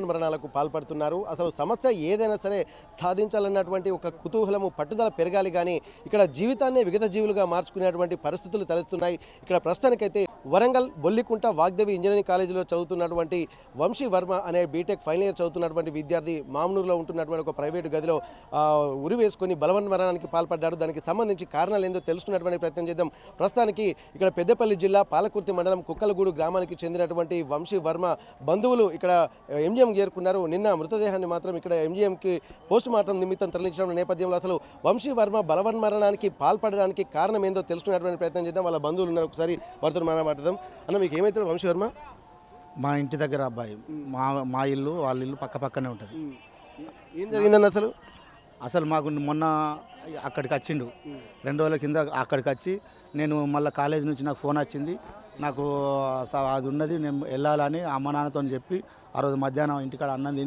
బలవన్మరణాలకు పాల్పడుతున్నారు. అసలు సమస్య ఏదైనా సరే సాధించాలన్నటువంటి ఒక కుతూహలము పట్టుదల పెరగాలి కానీ ఇక్కడ జీవితాన్ని విగత జీవులుగా మార్చుకునేటువంటి పరిస్థితులు తలెత్తున్నాయి. ఇక్కడ ప్రస్తుతానికైతే వరంగల్ బొల్లికుంట వాగ్దేవి ఇంజనీరింగ్ కాలేజీలో చదువుతున్నటువంటి వంశీ వర్మ అనే బీటెక్ ఫైనల్ ఇయర్ చదువుతున్నటువంటి విద్యార్థి మామనూరులో ఉంటున్నటువంటి ఒక ప్రైవేటు గదిలో ఉరి వేసుకొని బలవన్మరణానికి పాల్పడ్డాడు. దానికి సంబంధించి కారణాలు ఏందో తెలుసుకున్నటువంటి ప్రయత్నం చేద్దాం. ప్రస్తుతానికి ఇక్కడ పెద్దపల్లి జిల్లా పాలకుర్తి మండలం కుక్కలగూడు గ్రామానికి చెందినటువంటి వంశీ వర్మ బంధువులు ఇక్కడ ఎంజీఎం చేరుకున్నారు. నిన్న మృతదేహాన్ని మాత్రం ఇక్కడ ఎంజీఎంకి పోస్ట్ మార్టం నిమిత్తం తరలించడం నేపథ్యంలో అసలు వంశీ వర్మ బలవన్మరణానికి పాల్పడడానికి కారణం ఏందో తెలుసుకునేటువంటి ప్రయత్నం చేద్దాం. వాళ్ళ బంధువులు ఉన్నారు, ఒకసారి వారితో మాట్లాడదాం. అన్న, మీకు ఏమైతే వంశీ వర్మ? మా ఇంటి దగ్గర అబ్బాయి, మా ఇల్లు వాళ్ళ ఇల్లు పక్క పక్కనే ఉంటుంది. ఏం జరిగిందన్న? అసలు మాకు మొన్న అక్కడికి వచ్చిండు, 2 రోజుల కింద అక్కడికి వచ్చి నేను మళ్ళీ కాలేజ్ నుంచి నాకు ఫోన్ వచ్చింది, నాకు అది ఉన్నది నేను వెళ్ళాలని అమ్మ నాన్నతో చెప్పి ఆ రోజు మధ్యాహ్నం ఇంటికాడ అన్నం